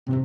হরিপদবাবু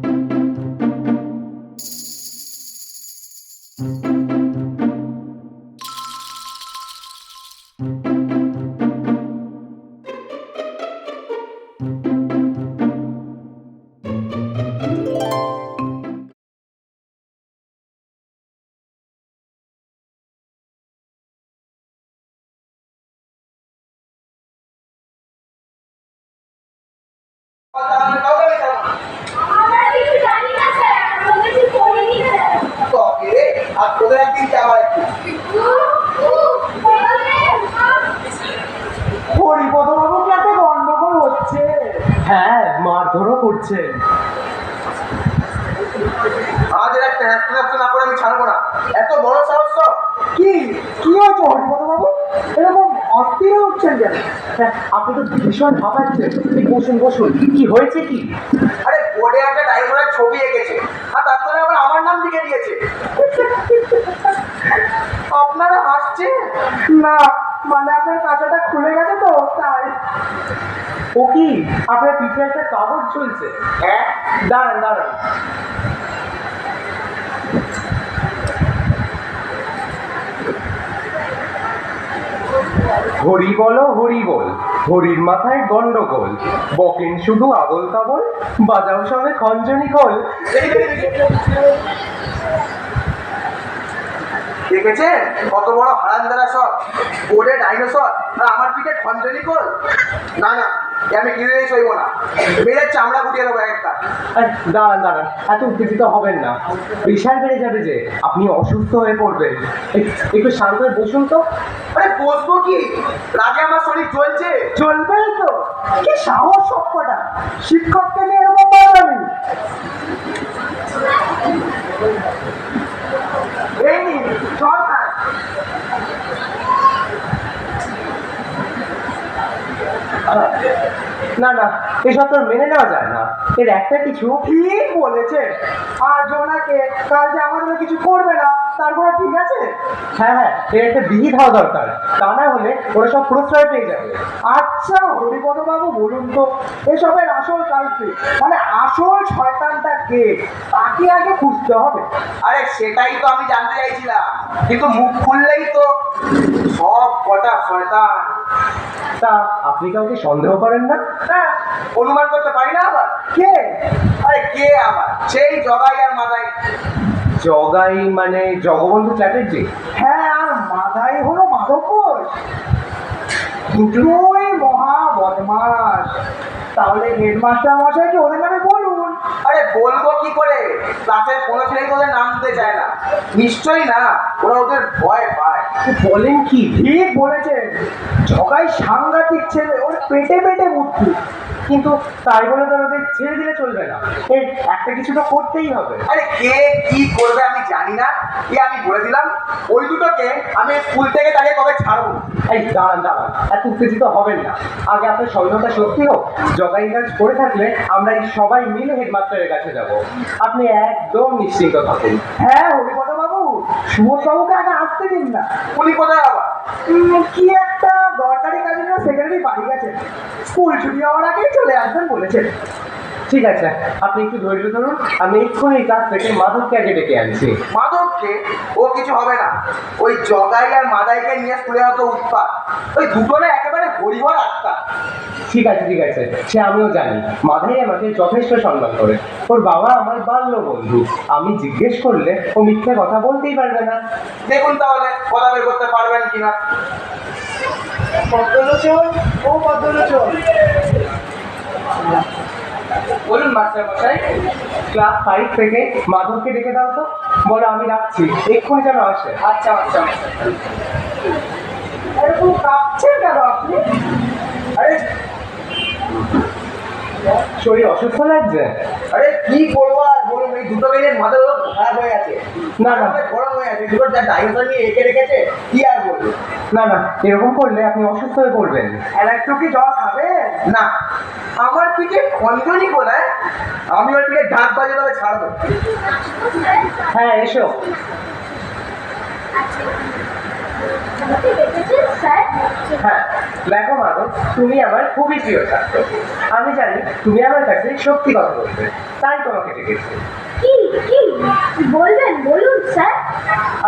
ক্লাসে গন্ডগোল হচ্ছে। হ্যাঁ, মারধরও করছে। আমাদের একটা হ্যাস্তে না করে আমি ছাড়বো না। এত বড় সাহস তো! কি কি হয়েছে হরিপদবাবু? এরকম অস্থির হচ্ছেন কেন? আপনি তো ভীষণ ভাবাচ্ছেন। বসুন বসুন, কি হয়েছে কি? আরে বোর্ডে একটা ড্রাইভারের ছবি এঁকেছে, আর তার সঙ্গে আবার আমার নাম লিখে দিয়েছে। আপনারা হাসছেন? না, মানে আপনার কাঁচাটা খুলে গেছে তো তাই। ও কি, আপনার পিঠে একটা কাগজ চলছে? হ্যাঁ, দাঁড়ান দাঁড়ান। হরি বলো হরি বল, হরির মাথায় গন্ডগোল, বকেন শুধু আবল তাবল, বাজাও সবে খঞ্জনি খোল। দেখেছেন কত বড় হারানদারা সব? বোর্ডে ডাইনোসর আর আমার পিঠে খঞ্জনি কল। না না, এ আমি কিছুতেই সইব না। মেয়ের চামড়া গুটিয়ে দেবো একটা। দাঁড়ান দাঁড়ান, এত উত্তেজিত হবেন না, প্রেশার বেড়ে যাবে যে, আপনি অসুস্থ হয়ে পড়বেন। একটু শান্ত হয়ে বসুন তো। আরে বসবো কি, রাগে আমার শরীর জ্বলছে। চলবেই তো, কি সাহস সবকটা! শিক্ষককে নিয়ে এরকম বললাম। এই নিন, চল খান। না না, এসব তো মেনে নেওয়া যায় না। এর একটা কিছু। ঠিক বলেছে। আর জোনাকে কাল যে আমাদের কিছু করবে না, তারপরে ঠিক আছে। হ্যাঁ হ্যাঁ, এর একটা বিহিত হওয়া দরকার, তা না হলে ওরা সব প্রশ্রয় পেয়ে যাবে। আচ্ছা হরিপদবাবু বলুন তো, এসবের আসল কালপ্রিট মানে আসল শয়তানটা কে, তাকে আগে খুঁজতে হবে। আরে সেটাই তো আমি জানতে চাইছিলাম, কিন্তু মুখ খুললেই তো সব কটা শয়তান। তা আপনি কাউকে সন্দেহ করেন না? হ্যাঁ, অনুমান করতে পারি না আবার। কে? আরে কে আবার? সেই জগাই আর মাদাই। জগাই মানে জগবন্ধু চ্যাটার্জি? হ্যাঁ, আর মাথায় হলো মাধব ঘোষ। দুটোই মহা বদমাস। তাহলে হেডমাস্টার মশাইকে ওদের নামে বলুন। আরে বলবো কি করে, ক্লাসের কোনো ছেলেই তো ওদের নাম দিতে চায় না। নিশ্চয়ই না, ওরা ওদের ভয় পায়। বলেন কি? ঠিক বলেছেন, জগাই সাংঘাতিক ছেলে, ওর পেটে পেটে বুদ্ধি। কিন্তু তাই বলে তো ওদের ছেড়ে দিলে চলবে না, এই একটা কিছু তো করতেই হবে। আরে কে কি করবে আমি জানি না, কি আমি বলে দিলাম ওই দুটোকে আমি স্কুল থেকে তাকে কবে ছাড়বো। এই দাঁড়ান দাঁড়ান, এত উত্তেজিত হবেন না। আগে আপনার স্বর্ণতা সত্যি হোক। জগাই কাজ করে থাকলে আমরা এই সবাই মিলে হেডমাস্টারের কাছে যাব। আপনি একদম নিশ্চিন্ত থাকুন। হ্যাঁ হরিপদবাবু, সুবোধবাবুকে আগে আসতে দিন না। উনি কোথায় আবার? কি একটা দরকারি কাজের জন্য সেক্রেটারি বাড়ি গেছেন, স্কুল ছুটি হওয়ার আগেই চলে আসবেন বলেছেন। ঠিক আছে, আপনি একটু ধৈর্য ধরুন, আমি এক্ষুনি এই কাজ থেকে মাধবকে আগে ডেকে আনছি। মাধবকে? ও কিছু হবে না। ওই জগাই আর মাদাইকে নিয়ে স্কুলে হতো উৎপাত। ওই দুটো না একেবারে হরিহর আত্মা। ঠিক আছে ঠিক আছে, সে আমিও জানি। মাধাই আমাকে যথেষ্ট সম্মান করে। ওর বাবা আমার বাল্য বন্ধু, আমি জিজ্ঞেস করলে ও মিথ্যে কথা বলতেই পারবে না। দেখুন তাহলে কথা বের করতে পারবেন কিনা। পদ্মলোচন, ও পদ্মলোচন। বলুন মাস্টার মশাই। ক্লাস 5 থেকে মাধবকে ডেকে দাও তো, বলো আমি রাখছি, এক্ষুনি যেন আসে। আচ্ছা আচ্ছা। এরকম কাঁপছেন কেন আপনি? আরে শরীর অসুস্থ লাগছে? আরে কি করবো আর বলুন, এই দুটো মেয়ের মাথা খারাপ হয়ে গেছে। না না গরম হয়ে গেছে, দুটো যা ডাইনোসর নিয়ে এঁকে রেখেছে, কি আর বলবো। না না, এরকম করলে আপনি অসুস্থ হয়ে পড়বেন। আর একটু কি জল খাবে? না, আমার পিঠে খঞ্জনি কোথায়? আমি ওর পিঠে ঢাক বাজে তবে ছাড়বো। হ্যাঁ এসো। আমাকে ডেকেছেন স্যার? হ্যাঁ, দেখো মাধব, তুমি আমার খুবই প্রিয় ছাত্র। আমি জানি তুমি আমার কাছে সত্যি কথা বলবে, তাই তোমাকে ডেকেছি। কি কি বলবেন, বলুন স্যার।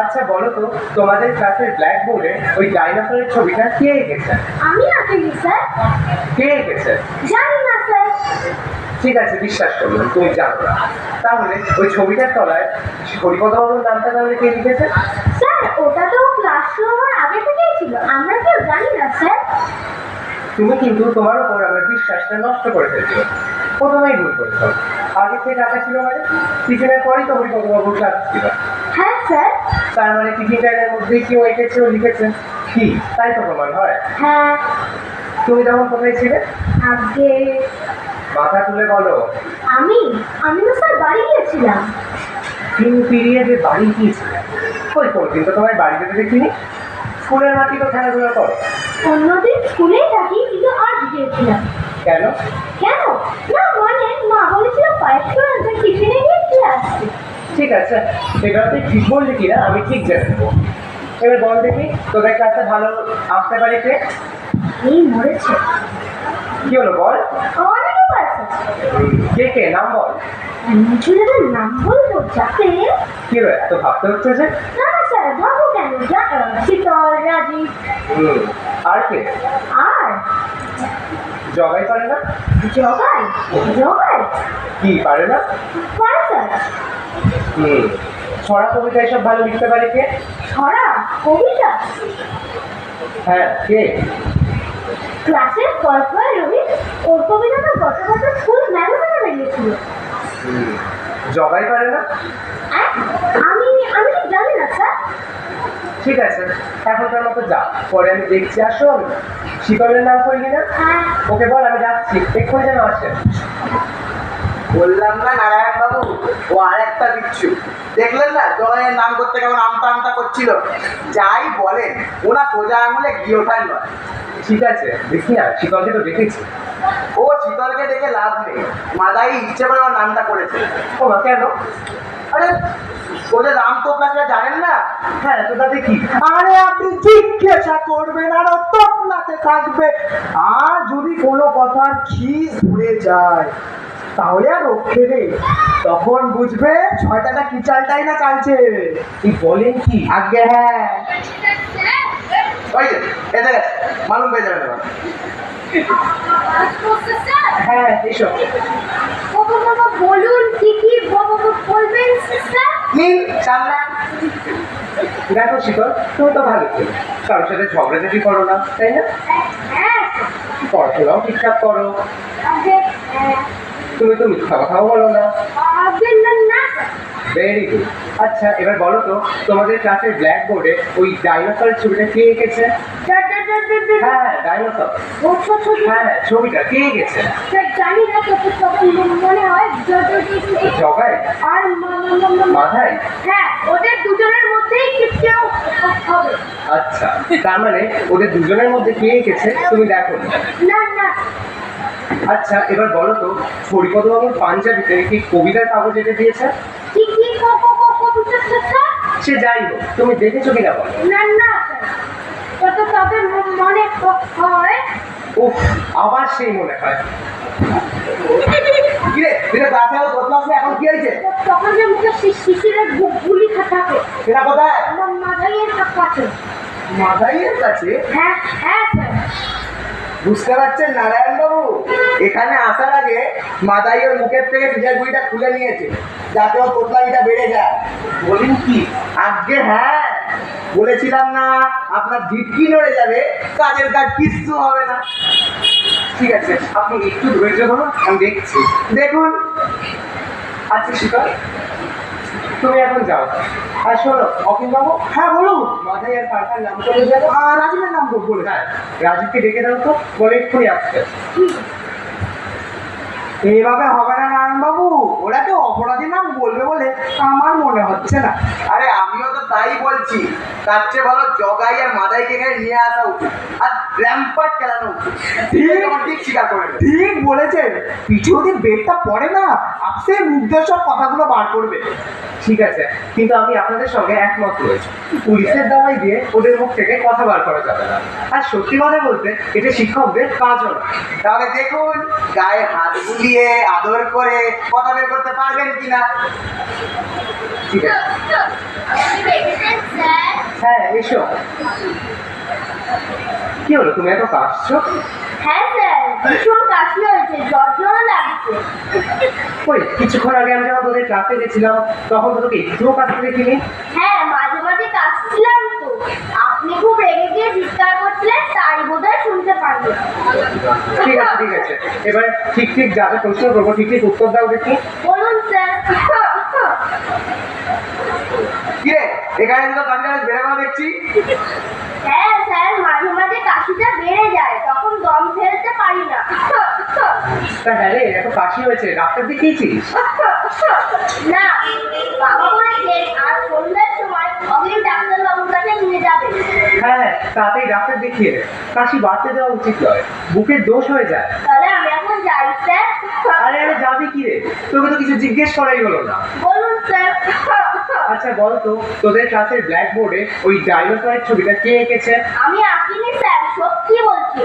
আচ্ছা বলো তো, তোমাদের ক্লাসের ব্ল্যাকবোর্ডে ওই ডাইনোসরের ছবিটা কে এঁকেছে? আমি আঁকিনি স্যার। কে এঁকেছে? জানি না স্যার। ঠিক আছে, বিশ্বাস করলাম তুমি জানো না। তাহলে ওই ছবিটার তলায় হরিপদবাবুর নামটা তাহলে কে লিখেছে? স্যার ওটা তো ক্লাসরুমের আগে থেকেই ছিল, আমরা কেউ জানি না স্যার। তুমি কিন্তু তোমার উপর আমার বিশ্বাসটা নষ্ট করে ফেলছো। প্রথমেই ভুল করেছো। আগে থেকে টাকা ছিল মানে টিফিনের পরেই তো হরিপদবাবুর ক্লাস ছিল। হ্যাঁ স্যার। তার মানে টিফিন টাইমের মধ্যেই কেউ এঁকেছে ও লিখেছে, কি তাই তো প্রমাণ হয়? হ্যাঁ। তুমি তখন কোথায় ছিলে? আগে মাথা তুলে বলো। আমি আমি তো স্যার বাড়ি গিয়েছিলাম। তিন পিরিয়ডে বাড়ি গিয়েছিলে? ওই কোনদিন তো তোমার বাড়ি যেতে দেখিনি। স্কুলের মাটি তো খেলাধুলা করো। অন্যদিন স্কুলেই থাকি, কিন্তু আজ গিয়েছিলাম। কেন? কেন না মানে মা বলেছিল পায়েস করে আনতে, টিফিনে গিয়ে খেয়ে আসছি। ঠিক আছে, এটা তুই ঠিক বললি কিনা আমি ঠিক জেনে নেবো। এবার বল দেখি, তোদের ক্লাসে ভালো আসতে পারে কে? এই মরেছে কি হলো বল? অনেকে পারছে। কে কে নাম বল। ছেলেটার নাম বলবো যাতে কি হলো এত ভাবতে হচ্ছে যে? না না স্যার ভাবো কেন, শীতল, রাজীব আর কে? আর জগাই পারে না? জগাই। জগাই কি পারে না? পারে স্যার। ছড়া কবিতা এসব ভালো লিখতে পারে কে? ছড়া কবিতা হ্যাঁ কে? ক্লাসের কল্পনা রবি, ওর কবিতাটা গত বছর স্কুল ম্যাগাজিনে বেরিয়েছিল। জগাই পারে না? আর আমি আমি ঠিক জানি না স্যার। ঠিক আছে, এখনকার মতো যা, পরে আমি দেখছি। আসুন, শীতলের নাম করলি না? হ্যাঁ। ওকে বল আমি যাচ্ছি, এক্ষুনি যেন আসে। বললাম না নারায়ণ বাবু, ও আরেকটা বিচ্ছু। দেখলেন না জগাইয়ের নাম করতে কেমন আমতা আমতা করছিল? যাই বলেন, ওনা সোজা আঙুলে গিয়ে নয়। ঠিক আছে, দেখি না, শীতলকে তো দেখেছি। ও শীতলকে ডেকে লাভ নেই, মাদাই ইচ্ছে করে ওর নামটা করেছে। ও মা কেন? আরে ওদের রাম তো আপনারা জানেন না? হ্যাঁ তো তাতে কি? আরে আপনি জিজ্ঞাসা করবেন আর ও তকলাতে থাকবে। আর যদি কোনো কথার খিস ঘুরে যায় তাহলে আর রক্ষে নেই, তখন বুঝবে ছয়টাটা কি চালটাই না চালছে। তুই বলেন কি? আগে হ্যাঁ। ওই যে এতে গেছে, মালুম পেয়ে যাবেন এবার। হ্যাঁ এসো। বাবা বলুন কি কি বলবেন স্যার? নিন সামনে। দেখো শীতল, তুমি তো ভালো ছিল, কারোর সাথে ঝগড়াঝাটি করো না, তাই না? হ্যাঁ পড়াশোনাও ঠিকঠাক করো, আগে তুমি তো মিথ্যা কথাও বলো না। আগে না না ভেরি গুড। আচ্ছা এবার বলো তো, তোমাদের ক্লাসের ব্ল্যাকবোর্ডে ওই ডাইনোসরের ছবিটা কে এঁকেছে? হ্যাঁ ডাইনোসর। হ্যাঁ ছবিটা কে এঁকেছে? জানি না তো, মনে হয় জগাই? আর মাথায়? হ্যাঁ ওদের দুজনের মধ্যেই কেউ হবে। আচ্ছা, তার মানে ওদের দুজনের মধ্যে কে এঁকেছে তুমি দেখো। না না আচ্ছা এবার বলো তো, হরিপদবাবুর পাঞ্জাবিতে কি কবিতার কাগজ এঁকে দিয়েছে? কি কি কবিতা স্যার? সে যাই হোক, তুমি দেখেছো কিনা বলো। না না কত তবে মনে হয়। উফ, আবার সেই মনে হয়। কিরে এটা ক্লাসে বদলাস না, এখন কি হয়েছে? তখন যে মুখে শিশিরের গুলি থাকে সেটা কোথায়? আমার মাথায় কাছে। মাদাইয়ের কাছে? হ্যাঁ হ্যাঁ স্যার। বুঝতে পারছেন নারায়ণ বাবু, এখানে আসার আগে মাদাই ওর মুখের থেকে পিঠের গুঁড়িটা খুলে নিয়েছে, যাতে ওর পোটলামিটা বেড়ে যায়। বলেন কি? আজকে হ্যাঁ, বলেছিলাম না আপনার ভিটকি নড়ে যাবে, কাজের কাজ কিচ্ছু হবে না। ঠিক আছে, আপনি একটু ধৈর্য ধরুন, আমি দেখছি। দেখুন। আচ্ছা শীতল, তুমি এখন যাও। আর শোনো অখিলবাবু, হ্যাঁ বলুন। মাথায় আর কারখার নাম করে যাবো। রাজীবের নাম বলে। হ্যাঁ, রাজীবকে ডেকে দাও তো, বলে এক্ষুনি আসছে। এইভাবে হবে না নারায়ণ বাবু, ওরা তো অপরাধী নাম বলবে বলে আমার মনে হচ্ছে না। আরে আমিও তো তাই বলছি, তার চেয়ে ভালো জগাই আর মাদাইকে এখানে নিয়ে আসা উচিত আর র্যাম্পার্ট খেলানো উচিত। ঠিক স্বীকার করে নেবে। ঠিক বলেছেন, পিছু যদি বেডটা পড়ে না আপসে মুখ দিয়ে সব কথাগুলো বার করবে। ঠিক আছে, কিন্তু আমি আপনাদের সঙ্গে একমত রয়েছি। পুলিশের দাওয়াই দিয়ে ওদের মুখ থেকে কথা বার করা যাবে না। আর সত্যি কথা বলতে এটা শিক্ষকদের কাজও না। তাহলে দেখুন গায়ে হাত বুলিয়ে আদর করে কথা বের করতে পারবেন কিনা। ঠিক আছে, আপনি দেখেছেন স্যার? হ্যাঁ এসো। কি হলো, তুমি এত কাশছো? হ্যাঁ স্যার, ভীষণ কাশি হয়েছে, জ্বর লাগছে। ওই কিছুক্ষণ আগে আমি যখন তোদের ক্লাসে গেছিলাম তখন তো তোকে একটুও কাশতে দেখিনি। হ্যাঁ, মাঝে মাঝে কাশছিলাম তো। আপনি খুব রেগে গিয়ে চিৎকার করছিলেন, তাই বোধহয় শুনতে পারলেন। ঠিক আছে ঠিক আছে, এবার ঠিক ঠিক যা যা প্রশ্ন করবো ঠিক ঠিক উত্তর দাও দেখি। বলুন স্যার। কিরে এখানে দুটো কাজ বেড়ে গেল দেখছি। হ্যাঁ স্যার, মাঝে মাঝে কাশিটা বেড়ে যায়, তখন দম ফেলতে পারি না। তা হ্যাঁ রে, এত কাশি হয়েছে, ডাক্তার দেখিয়েছিস? না, বাবা বলেছেন আর সন্ধ্যার সময় অগ্রিম ডাক্তারবাবুর কাছে নিয়ে যাবে। হ্যাঁ তাড়াতাড়ি ডাক্তার দেখিয়ে নে। কাশি বাড়তে দেওয়া উচিত নয়, বুকের দোষ হয়ে যায়। তাহলে আমি এখন যাই স্যার। আরে আরে যাবি কি রে, তোকে তো কিছু জিজ্ঞেস করাই হলো না। বলুন স্যার। আচ্ছা বল তো, তোদের ক্লাসের ব্ল্যাকবোর্ডে ওই ডাইনোসরের ছবিটা কে এঁকেছে? আমি আঁকিনি স্যার, সত্যি বলছি।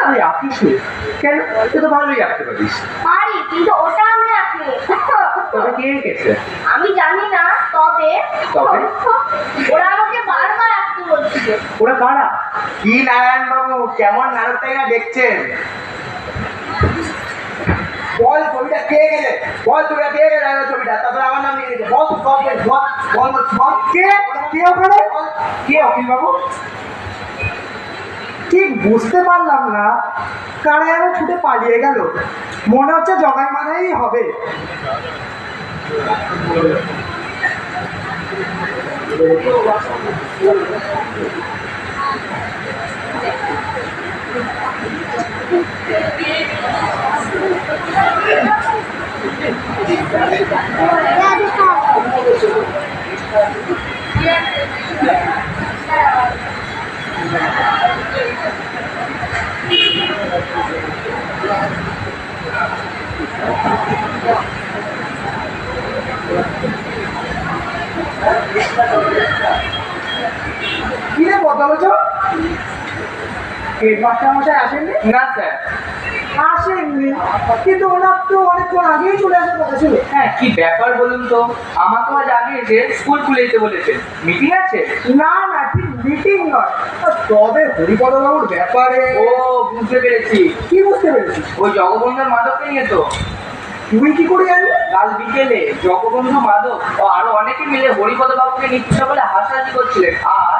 তুই আঁকিস নি? কেন, তুই তো ভালোই আঁকতে পারিস। পারি, কিন্তু ওটা আমি আঁকিনি। তোকে কে এঁকেছে? আমি জানি না, তবে তবে? ওরা আমাকে বারবার আঁকতে বলছিল। ওরা কারা? কি নারায়ণ বাবু, কেমন নাটকটাই না দেখছেন। বল ছবিটা কে গেলে, বল ছবিটা কে গেলে ছবিটা, তারপরে আমার নাম লিখে দিয়েছে। বল বল বল বল বল কে কে ওখানে? কে অখিল বাবু? ঠিক বুঝতে পারলাম না, কারা যেন ছুটে পালিয়ে গেল। মনে হচ্ছে জগাই মাথাই হবে। কি রে বদলাচ্ছ? হেডমাস্টার মশাই আসেননি? না স্যার। আসেননি, কিন্তু ওনার তো অনেকক্ষণ আগেই চলে আসার কথা ছিল। হ্যাঁ কি ব্যাপার বলুন তো, আমাকে আজ আগে এসে স্কুল খুলে যেতে বলেছেন, মিটিং আছে। না না, ঠিক মিটিং নয়, তবে হরিপদবাবুর ব্যাপারে। ও বুঝতে পেরেছি, কি বুঝতে পেরেছিস? ওই জগবন্ধুর মাধবকে নিয়ে তো। তুই কি করে জানলি? কাল বিকেলে জগবন্ধু মাধব ও আরো অনেকে মিলে হরিপদ বাবুকে নিয়ে বলে হাসাহাসি করছিলেন, আর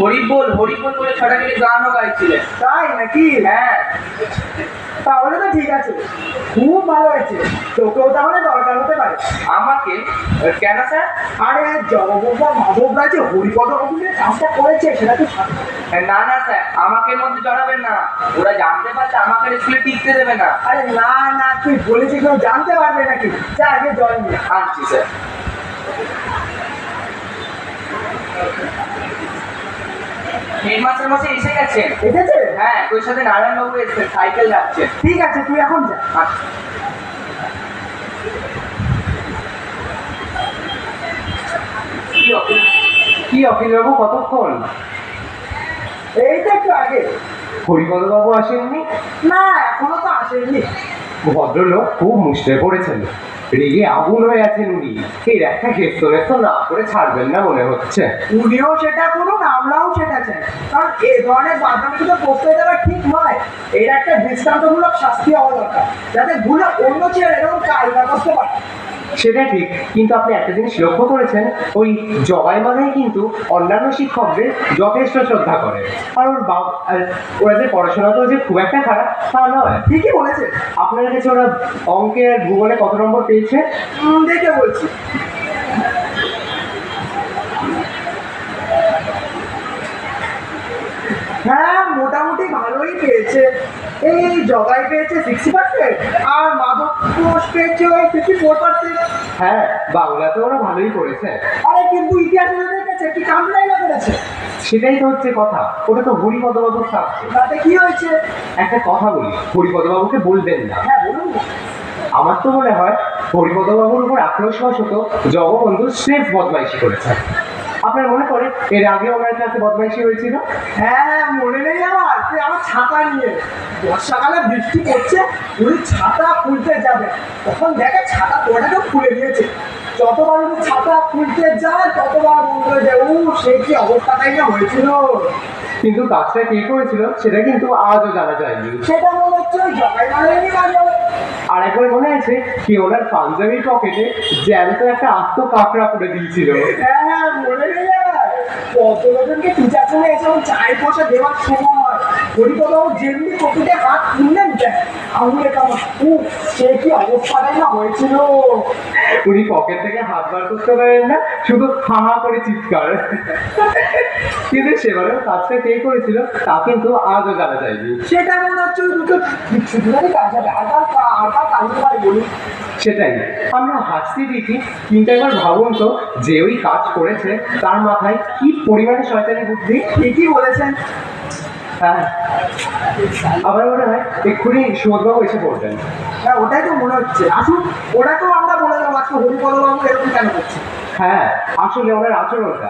হরিবোল হরিবোল বলে ছটাকে গানও গাইছিলেন। তাই নাকি? হ্যাঁ। তাহলে তো ঠিক আছে, খুব ভালো হয়েছে, তোকেও তাহলে দরকার হতে পারে। আমাকে? কেন স্যার? আরে জগবন্ধু মাধবরা যে হরিপদ বাবুদের কাজটা করেছে সেটা তো না না স্যার, আমাকে এর মধ্যে জড়াবেন না, ওরা জানতে পারলে আমাকে স্কুলে টিকতে দেবে না। আরে না না, তুই বলেছিস কেউ জানতে পারবে নাকি? যা আগে জল নিয়ে আনছি স্যার। হেডমাস্টার মশাই এসে গেছেন। এসেছে? হ্যাঁ, ওই সাথে নারায়ণবাবু এসেছেন, সাইকেল যাচ্ছে। ঠিক আছে, তুই এখন যা। আচ্ছা। কি অখিল বাবু, কতক্ষণ? এই তো একটু আগে। হরিপদ বাবু আসেননি? না, এখনো তো আসেনি। ভদ্রলোক খুব মুশড়ে পড়েছেন, রেগে আগুন হয়ে আছেন উনি। এই একটা হেস্তনেস্ত না করে ছাড়বেন না মনে হচ্ছে। উনিও সেটা করুন, আমরাও সেটা চাই, কারণ এই ধরনের বাদামিগুলো করতে দেওয়া ঠিক নয়। এর একটা দৃষ্টান্তমূলক শাস্তি হওয়া দরকার, যাতে ভুলে অন্য ছেলে এরকম কায়দা করতে পারে। সেটা ঠিক, কিন্তু আপনি একটা জিনিস লক্ষ্য করেছেন, ওই জগাই মানেই কিন্তু অন্যান্য শিক্ষকদের যথেষ্ট শ্রদ্ধা করে। আর ওরা যে পড়াশোনাতেও যে খুব একটা খারাপ তা নয়। ঠিকই বলেছে। আপনার কাছে ওরা অঙ্কে আর ভূগোলে কত নম্বর পেয়েছে? দেখে বলছি। হ্যাঁ, মোটামুটি ভালোই পেয়েছে। এই জগাই পেয়েছে 60% আর মাধব ঘোষ পেয়েছে ওই 54%। হ্যাঁ, বাংলাতে ওরা ভালোই করেছে। আরে কিন্তু ইতিহাসে দেখেছে কি কামড়াই না করেছে। সেটাই তো হচ্ছে কথা, ওটা তো হরিপদবাবুর সাবজেক্ট। তাতে কি হয়েছে? একটা কথা বলি, হরিপদবাবুকে বলবেন না। হ্যাঁ বলুন। আমার তো মনে হয় হরিপদবাবুর উপর আক্রোশবশত জগবন্ধু স্রেফ বদমাইশি করেছে। আপনার মনে পড়ে এর আগে ওনার কাছে বদমাইশি হয়েছিল? হ্যাঁ মনে নেই আমার, তুই আমার ছাতা নিয়ে বর্ষাকালে বৃষ্টি পড়ছে, উনি ছাতা খুলতে যাবে, তখন দেখে ছাতা তোটাকে খুলে দিয়েছে। যতবার উনি ছাতা খুলতে যায় ততবার বন্ধ হয়ে যায়। সে কি অবস্থাটাই না হয়েছিল। কিন্তু কাজটা কে করেছিল সেটা কিন্তু আজও জানা যায়নি। সেটা মনে হচ্ছে ওই জগাই মালেরই কাজ হবে। আর একবার মনে আছে কি ওনার পাঞ্জাবির পকেটে জ্যান্ত একটা আস্ত কাঁকড়া পুড়ে দিয়েছিল। হ্যাঁ মনে নেই আমার, কত লোকজনকে টিচার সঙ্গে এসে চায় পয়সা দেওয়ার সময় হরিপদবাবু যেমনি চোখে হাত তুললেন দেয় আঙুলে কেমন সে কি অবস্থাটাই না হয়েছিল। উনি পকেট থেকে হাত বার করতে পারেন না, শুধু হা হা করে চিৎকার। কিন্তু সেবারেও কাজটা কে করেছিল তা কিন্তু আজও জানা যায়নি। সেটা মনে হচ্ছে ওই দুটো বিচ্ছুদারই কাজ হবে। আর কাজ পারে বলি। সেটাই, আমরা হাসছি দেখি, কিন্তু একবার ভাবুন তো যে ওই কাজ করেছে তার মাথায় কি পরিমাণে শয়তানি বুদ্ধি। ঠিকই বলেছেন। হ্যাঁ, আবার মনে হয় এক্ষুনি সুবোধবাবু এসে পড়বেন। হ্যাঁ ওটাই তো মনে হচ্ছে। আসুন ওটাকেও আমরা বলে দেবো আজকে হরিপদবাবু এরকম কেন করছে। হ্যাঁ, আসলে ওনার আচরণটা।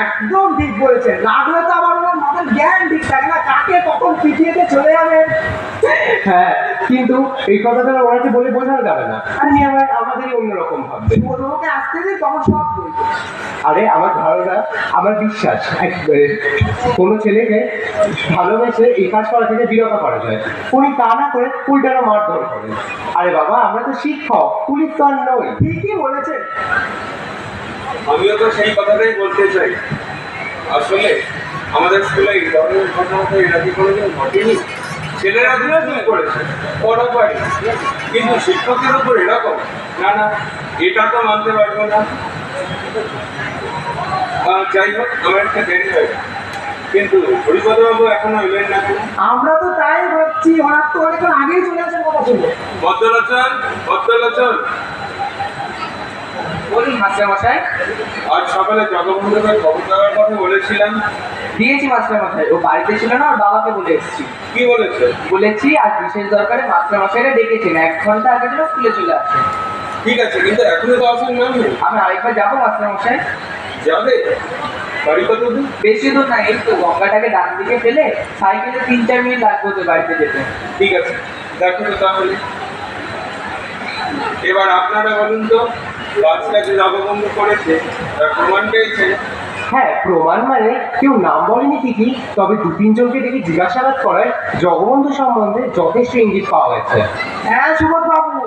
একদম ঠিক বলেছেন। রাগলে তো আবার ওনার মাথার জ্ঞান ঠিক থাকে না, কাকে কখন পিটিয়েতে চলে যাবে। হ্যাঁ, কিন্তু এই কথাটা ওনাকে বলে বোঝানো যাবে না, আর নিয়ে আবার আমাদেরই অন্যরকম ভাববে। সুবোধবাবুকে আসতে দিই তখন সব বলবো। আরে আমার ধারণা, আমার বিশ্বাস কোনো ছেলেকে ভালোবেসে এই কাজ করা থেকে বিরত করা যায়। উনি তা না করে উল্টানো মারধর করেন। আরে বাবা, আমরা তো শিক্ষক, পুলিশ তো আর নই। ঠিকই বলেছেন। আমিও তো সেই কথাটাই বলতে চাই। আসলে আমাদের স্কুলে এই ধরনের ঘটনা তো এর আগে কোনোদিন ঘটেনি। ছেলেরা দিয়েও ভুল করেছে, ওরা পারে, কিন্তু শিক্ষকের উপর এরকম, না না, এটা তো মানতে পারবো না। যাই হোক, আমার একটা দেরি হয়, কিন্তু হরিপদবাবু এখনো এলেন না কেন? আমরা তো তাই ভাবছি, ওনার তো অনেকক্ষণ আগেই চলে আসার কথা ছিল। ভদ্রলোচন, ভদ্রলোচন, বলুন মাস্টারমশাই। আজ সকালে জগবন্ধুকে খবর দেওয়ার কথা বলেছিলাম। দিয়েছি মাস্টারমশাই, ও বাড়িতে ছিল না, ওর বাবাকে বলে এসেছি। কি বলেছে? বলেছি আজ বিশেষ দরকারে মাস্টারমশাইরা ডেকেছেন, 1 ঘন্টা আগে যেন স্কুলে চলে আসে। ঠিক আছে, কিন্তু এখনো তো আসেন না। আমি আরেকবার যাবো মাস্টারমশাই। যাবে? বাড়ি কত দূর? বেশি দূর না, এই তো গঙ্গাটাকে ডান দিকে ফেলে সাইকেলে 3-4 মিনিট লাগবে তো বাড়িতে যেতে। ঠিক আছে, দেখো তো তাহলে। এবার আপনারা বলুন তো, কাজটা যে জগবন্ধু করেছে তার প্রমাণ পেয়েছে? হ্যাঁ, প্রমাণ মানে কেউ নাম বলেনি ঠিকই, তবে 2-3 জনকে ডেকে জিজ্ঞাসাবাদ করায় জগবন্ধু সম্বন্ধে যথেষ্ট ইঙ্গিত পাওয়া গেছে। হ্যাঁ সুবোধ বাবু,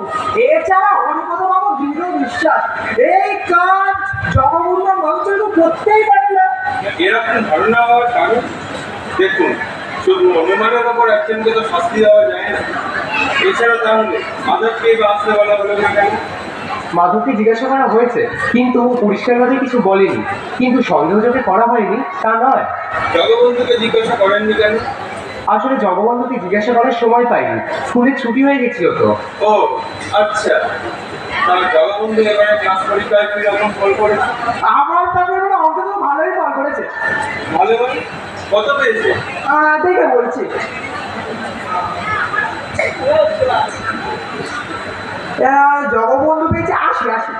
এছাড়া হরিপদ বাবু দৃঢ় বিশ্বাস এই কাজ জগবন্ধুর মানুষের তো করতেই পারে না। এরকম ধারণা হওয়ার কারণ দেখুন, শুধু অনুমানের ওপর একজনকে তো শাস্তি দেওয়া যায় না। এছাড়া তাহলে মাধবকে বা আসতে বলা হলো না কেন? মাধবকে জিজ্ঞাসা করা হয়েছে, কিন্তু পরিষ্কারভাবে কিছু বলেনি। কিন্তু সন্দেহ যাতে করা হয়নি তা নয়। জগবন্ধুকে জিজ্ঞাসা করেননি কেন? আসলে জগবন্ধুকে জিজ্ঞাসা করার সময় পাইনি, স্কুলে ছুটি হয়ে গেছিল তো। ও আচ্ছা, তাহলে জগবন্ধু এবারে ক্লাস পরীক্ষায় কিরকম ফল করেছে? আমার তারপরে অন্তত ভালোই ফল করেছে। ভালো মানে কত পেয়েছে? দেখে বলছি। জগবন্ধু পেয়েছে 80।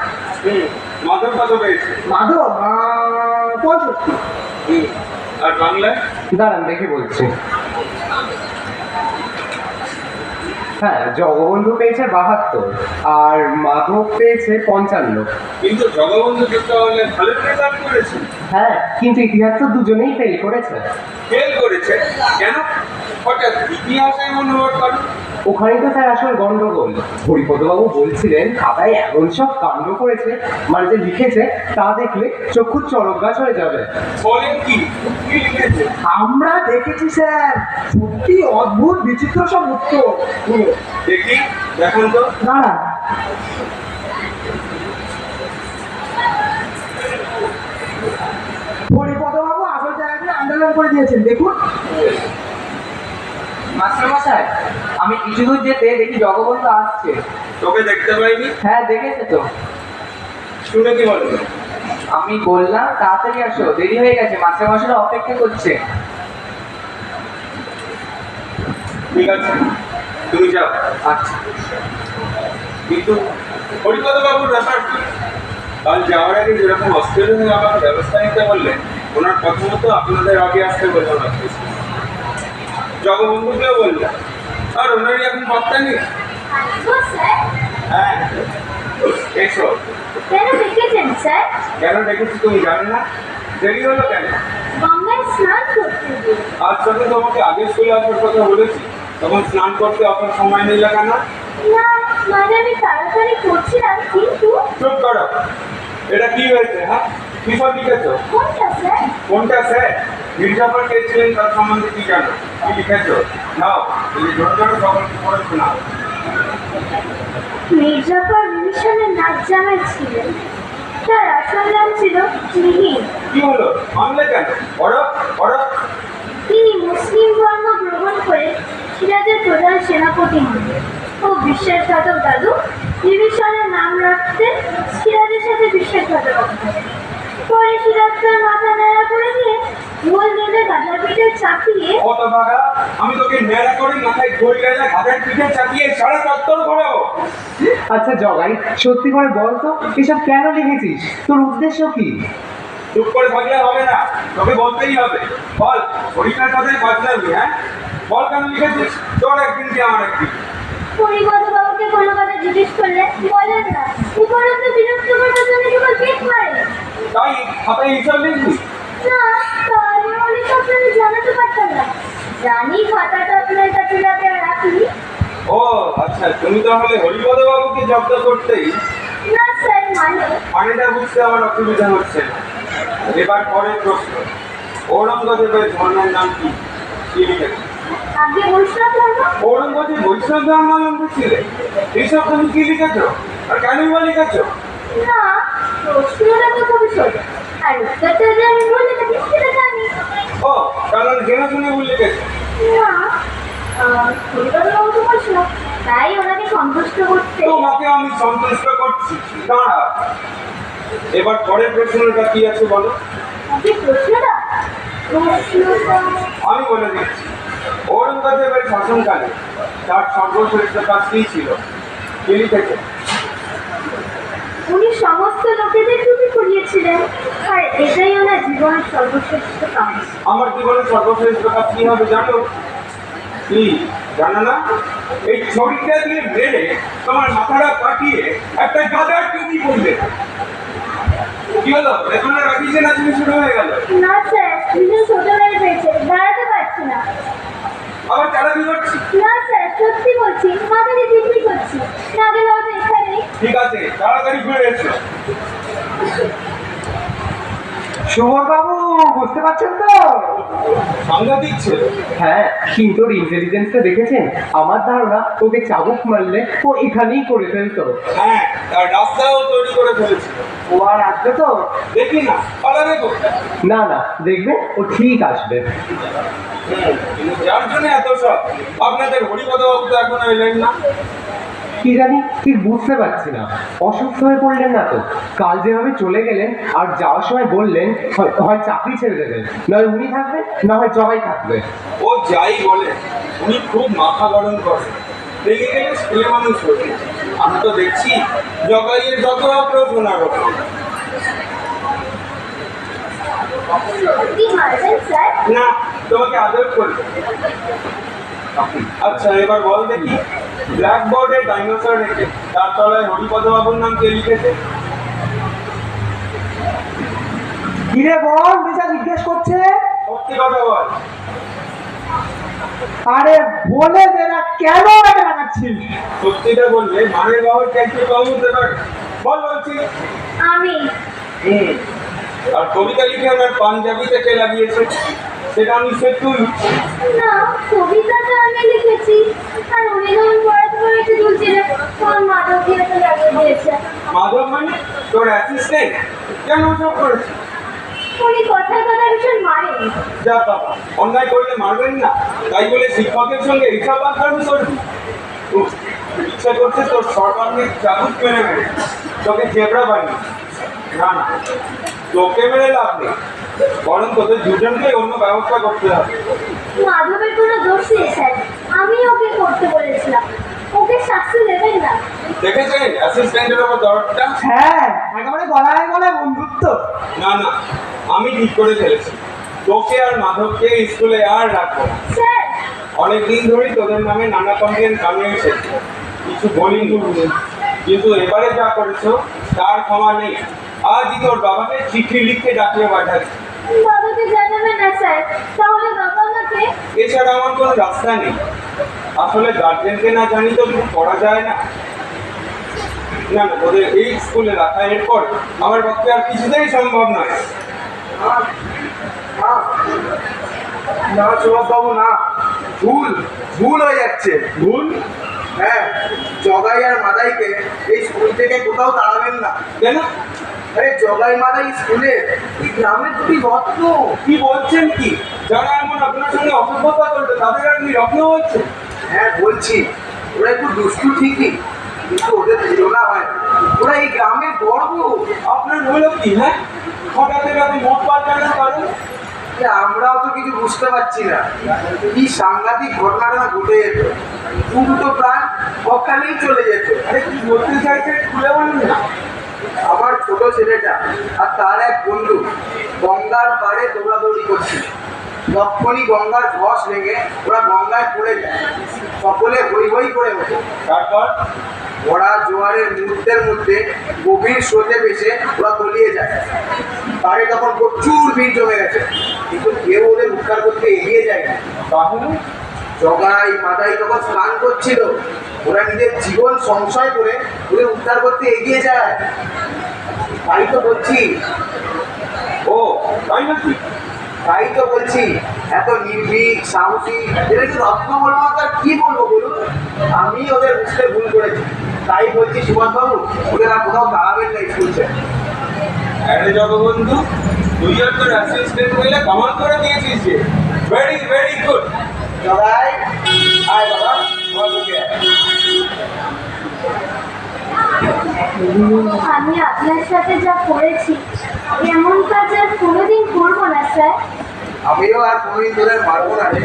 মাধব কত পেয়েছে? মাধব 65। আর বাংলায়? দাঁড়ান দেখে বলছি। হ্যাঁ, জগবন্ধু পেয়েছে 72 আর মাধব পেয়েছে 55। কিন্তু জগবন্ধু তো তাহলে ভালো রেজাল্ট করেছে। হ্যাঁ, কিন্তু ইতিহাস তো দুজনেই ফেল করেছে। ফেল করেছে কেন? হঠাৎ ইতিহাসে এমন হওয়ার কারণ? ওখানেই তো স্যার আসলে গন্ডগোল। হরিপদবাবু বলছিলেন খাতায় এমন সব কাণ্ড করেছে, মানে যে লিখেছে তা দেখলে চক্ষু চড়ক গাছ হয়ে যাবে। বলেন কি? কি লিখেছে? আমরা দেখেছি স্যার, সত্যি অদ্ভুত বিচিত্র সব উত্তর। দেখি, দেখুন তো। দাঁড়া, হরিপদ বাবু আসল জায়গাটা আন্ডারলাইন করে দিয়েছেন, দেখুন। মাস্টারমশাই, আমি কিছু দূর যেতে দেখি জগবন্ধু আসছে। তোকে দেখতে পাইনি, হ্যাঁ, দেখেছে তো। শুনে কি বলবো? আমি বললাম তাড়াতাড়ি আসো, দেরি হয়ে গেছে, মাস্টারমশাইরা অপেক্ষা করছে। ঠিক আছে, তুমি যাও। আচ্ছা। কিন্তু হরিপদ বাবুর ব্যাপার কি? কাল যাওয়ার আগে যেরকম অস্ট্রেলিয়া হয়ে আমাকে ব্যবস্থা নিতে বললেন, ওনার কথা মতো আপনাদের আগে আসতে বললাম আপনি। জগবন্ধুকেও বললাম, আর ওনারই এখন পাত্তা নেই। আসবো স্যার? হ্যাঁ, এসো। কেন ডেকেছেন স্যার? কেন ডেকেছি তুমি জানো না? দেরি হলো কেন? গঙ্গায় স্নান করতে গিয়ে। আজ যখন তোমাকে আগে স্কুলে আসার কথা বলেছি, তখন স্নান করতে অত সময় নিলে কেন? না, মানে আমি তাড়াতাড়ি করছিলাম, কিন্তু চুপ করো। এটা কি হয়েছে? হ্যাঁ, কি সব লিখেছো? কোনটা স্যার? কোনটা স্যার? মির্জাফর কে ছিলেন তার সম্বন্ধে কি জানো? কি লিখেছো? নাও, তুমি জোর জোরে সকলকে পড়ে শোনাও। মির্জাফর মিশনের নাচ জামাই ছিলেন। তার আসল নাম ছিল মিহির। কি হলো? মানলে কেন? পড়ো, পড়ো। তিনি মুসলিম ধর্ম গ্রহণ করে সিরাজের প্রধান সেনাপতি হন ও বিশ্বাসঘাতক দাদু বিভীষণের নাম রাখতেন সিরাজের সাথে বিশ্বাসঘাতকতা করেন। পরে সিরাজ তার মাথা ন্যাড়া করে দিয়ে গোল বেঁধে গাধার পিঠে চাপিয়ে কত ভাগা, আমি তোকে ন্যাড়া করে মাথায় গোল গেলে ঘাটের পিঠে চাপিয়ে সাড়ে চত্বর করাবো। আচ্ছা জগাই, সত্যি করে বল তো এসব কেন লিখেছিস? তোর উদ্দেশ্য কি? চুপ করে থাকলে হবে না, তোকে বলতেই হবে। বল, পরীক্ষার সাথে বাজলাবি? হ্যাঁ, বল কেন লিখেছিস? তোর একদিন কি আমার একদিন। পরিবত বাবুকে কোনো কথা জিজ্ঞেস করলে বলেন না, উপরন্ত বিরক্ত করার জন্য কেবল পেট মারে। তাই খাতায় হিসাব লিখবি? না, তাহলে অনেক আপনাকে জানাতে পারতাম না। জানি খাতাটা আপনার কাছে যাবে আর আপনি। ও আচ্ছা, তুমি তাহলে হরিপদ বাবুকে জব্দ করতেই। না স্যার, মানে মানেটা বুঝতে আমার অসুবিধা হচ্ছে না। এবার পরের প্রশ্ন, ঔরঙ্গজেবের ধর্মের নাম কি? কি লিখেছে? আগে বৈষ্ণব ধর্ম। ঔরঙ্গজেব বৈষ্ণব ধর্মাবলম্বী ছিলেন, এইসব তুমি কি লিখেছো? আর কেনই বা লিখেছো? না, প্রশ্নটা তো খুবই ছোট, আর উত্তরটা যে আমি বলে থাকি সেটা জানি। ও, কারণ জেনে শুনে ভুল লিখেছো। না, পরিবারবাবু তো বৈষ্ণব, তাই ওনাকে সন্তুষ্ট করতে। তোমাকে আমি সন্তুষ্ট করছি, দাঁড়া। এবার পরের প্রশ্নটা কি আছে বলো? আগে প্রশ্নটা আমি বলে দিচ্ছি, ঔরঙ্গজেবের শাসনকালে তার সর্বশ্রেষ্ঠ কাজ কি ছিল? কি লিখেছে? উনি সমস্ত লোকেদের টুপি পরিয়েছিলেন, আর এটাই ওনার জীবনের সর্বশ্রেষ্ঠ কাজ। আমার জীবনের সর্বশ্রেষ্ঠ কাজ কি হবে জানো? কি জানো না? এই ছড়িটা দিয়ে বেড়ে তোমার মাথাটা কাটিয়ে একটা গাদার টুপি পরবে। কি হলো? এখন আর রাখিছে না, তুমি শুরু হয়ে গেল। না স্যার, ভীষণ ছোট হয়ে পেয়েছে, দাঁড়াতে পারছি না। আবার চালাকি করছি। না স্যার, সত্যি বলছি, মাথাকে বিক্রি করছি। না গেলে হয়তো এখানেই। ঠিক আছে, তাড়াতাড়ি ঘুরে এসো। সুমন বাবু, বুঝতে পারছেন তো? সাংঘাতিক ছিল। হ্যাঁ, কিন্তু ওর ইন্টেলিজেন্সটা দেখেছেন? আমার ধারণা ওকে চাবুক মারলে ও এখানেই করে ফেলতো। হ্যাঁ, তার রাস্তাও তৈরি করে ফেলেছিল। ও আর আসবে তো? দেখি না, পালাবে কোথায়? না না, দেখবে ও ঠিক আসবে। কিন্তু যার জন্য এত সব, আপনাদের হরিপদ বাবু তো এখনো এলেন না। কি জানি, ঠিক বুঝতে পারছি না। অসুস্থ হয়ে পড়লেন না তো? কাল যেভাবে চলে গেলেন আর যাওয়ার সময় বললেন হয় চাকরি ছেড়ে দেবেন, নয় উনি থাকবে, না হয় জবাই থাকবে। ও যাই বলে, উনি খুব মাথা গরম করেন। রেগে গেলে স্কুলে মানুষ হয়ে। আমি তো দেখছি জগাইয়ের যত আগ্রহ শোনার ওপর। সত্যি মারবেন স্যার? না, তোমাকে আদর করবে। আচ্ছা, এবার বল দেখি, ব্ল্যাকবোর্ডে ডাইনোসর রেখে তার তলায় হরিপদ বাবুর নাম কে লিখেছে? কিরে বল, দিশা জিজ্ঞেস করছে। সত্যি কথা বল। আরে বলে দে না, কেন আমাকে লাগাচ্ছিস? সত্যিটা বললে মানের বাবুর ট্যাক্সি কম হতে পারে। বল বলছি। আমি। আর কবিতা লিখে আমার পাঞ্জাবিতে কে লাগিয়েছে? সেটা আমি সে তুই। না, কবিতাটা আমি লিখেছি, আর উনি যখন পড়াতে পড়াতে তুলছিলেন তখন মাধব দিয়ে তো লাগিয়ে দিয়েছে। মাধব মানে তোর অ্যাসিস্ট্যান্ট? কেন সব করেছে? উনি কথায় কথায় ভীষণ মারেন। যা বাবা, অন্যায় করলে মারবেন না, তাই বলে শিক্ষকের সঙ্গে এইসব আচরণ করবি? উফ, ইচ্ছা করছে তোর সরকারকে চাবুক মেরে মেরে তোকে জেবরা বানিয়ে। না না, তোকে মেরে লাভ নেই, বরং তোদের দুজনকে অন্য ব্যবস্থা করতে হবে। মাধবের কোনো দোষ নেই স্যার, আমি ওকে করতে বলেছিলাম, ওকে শাস্তি দেবেন না। দেখেছেন অ্যাসিস্ট্যান্টের ওপর দরদটা? হ্যাঁ, একেবারে গলায় গলায় বন্ধুত্ব। না না, আমি ঠিক করে ফেলেছি, তোকে আর মাধবকে স্কুলে আর রাখবো না। স্যার, অনেকদিন ধরেই তোদের নামে নানা কমপ্লেন কামিয়ে এসেছে, কিছু বলিনি, কিন্তু এবারে যা করেছো তার ক্ষমা নেই। আজই তোর বাবাকে চিঠি লিখতে ডাকিয়ে পাঠাচ্ছি। বাবাকে জানাবেন না স্যার, তাহলে বাবা আমাকে। এছাড়া আমার কোনো রাস্তা নেই। আসলে গার্জেনকে না জানি তো কিছু করা যায় না। না না, তোদের এই স্কুলে রাখা এরপর আমার পক্ষে আর কিছুতেই সম্ভব নয়। না সুভাষ বাবু, না, ভুল ভুল হয়ে যাচ্ছে। ভুল? হ্যাঁ, জগাই আর মাদাইকে এই স্কুল থেকে কোথাও তাড়াবেন না। কেন? আরে জগাই মাদাই স্কুলে এই গ্রামের দুটি রত্ন। কি বলছেন কি? যারা এমন আপনার সঙ্গে অসভ্যতা করবে তাদের আপনি রত্ন হচ্ছে? হ্যাঁ বলছি, ওরা একটু দুষ্টু ঠিকই, কিন্তু ওদের তুলনা হয় না। ওরা এই গ্রামের গর্ব। আপনার হলো কি? হ্যাঁ, হঠাৎ আপনি মত পাল্টানোর কারণ? আমরাও তো কিছু বুঝতে পারছি না, কি সাংঘাতিক ঘটনাটা ঘটে যেত। দুটো প্রাণ ওখানেই চলে যেত। আরে কি বলতে চাইছেন খুলে বলুন না। আমার ছোট ছেলেটা আর তার এক বন্ধু গঙ্গার পাড়ে দৌড়াদৌড়ি করছিল। যখনই গঙ্গার ধস ভেঙে ওরা গঙ্গায় পড়ে যায়, সকলে হই হই করে ওঠে। তারপর? ওরা জোয়ারের মুহূর্তের মধ্যে গভীর স্রোতে ভেসে ওরা তলিয়ে যায়। পাড়ে তখন প্রচুর ভিড় জমে গেছে, কিন্তু কেউ ওদের উদ্ধার করতে এগিয়ে যায় না। তাহলে? জগাই মাদাই তখন স্নান করছিল, ওরা নিজের জীবন সংশয় করে ওদের উদ্ধার করতে এগিয়ে যায়। তাই তো বলছি, ও তাই নাকি? তাই তো বলছি, এত নির্ভীক সাহসী এদের একটু রত্ন বলবো না, তার কি বলবো বলুন? আমি ওদের বুঝতে ভুল করেছি, তাই বলছি সুভাষবাবু, ওদের আর কোথাও দাঁড়াবেন না স্কুলছে। আরে জগবন্ধু, তুই আর তোর অ্যাসিস্ট্যান্ট হইলে কমাল করে দিয়েছিস যে। Very very good. জগাই, আয় বাবা, ঘর ঢুকে আয়। আমি আপনার সাথে যা করেছি এমন কাজ আর কোনোদিন করবো না স্যার। আমিও আর কোনোদিন তোদের মারবো না রে।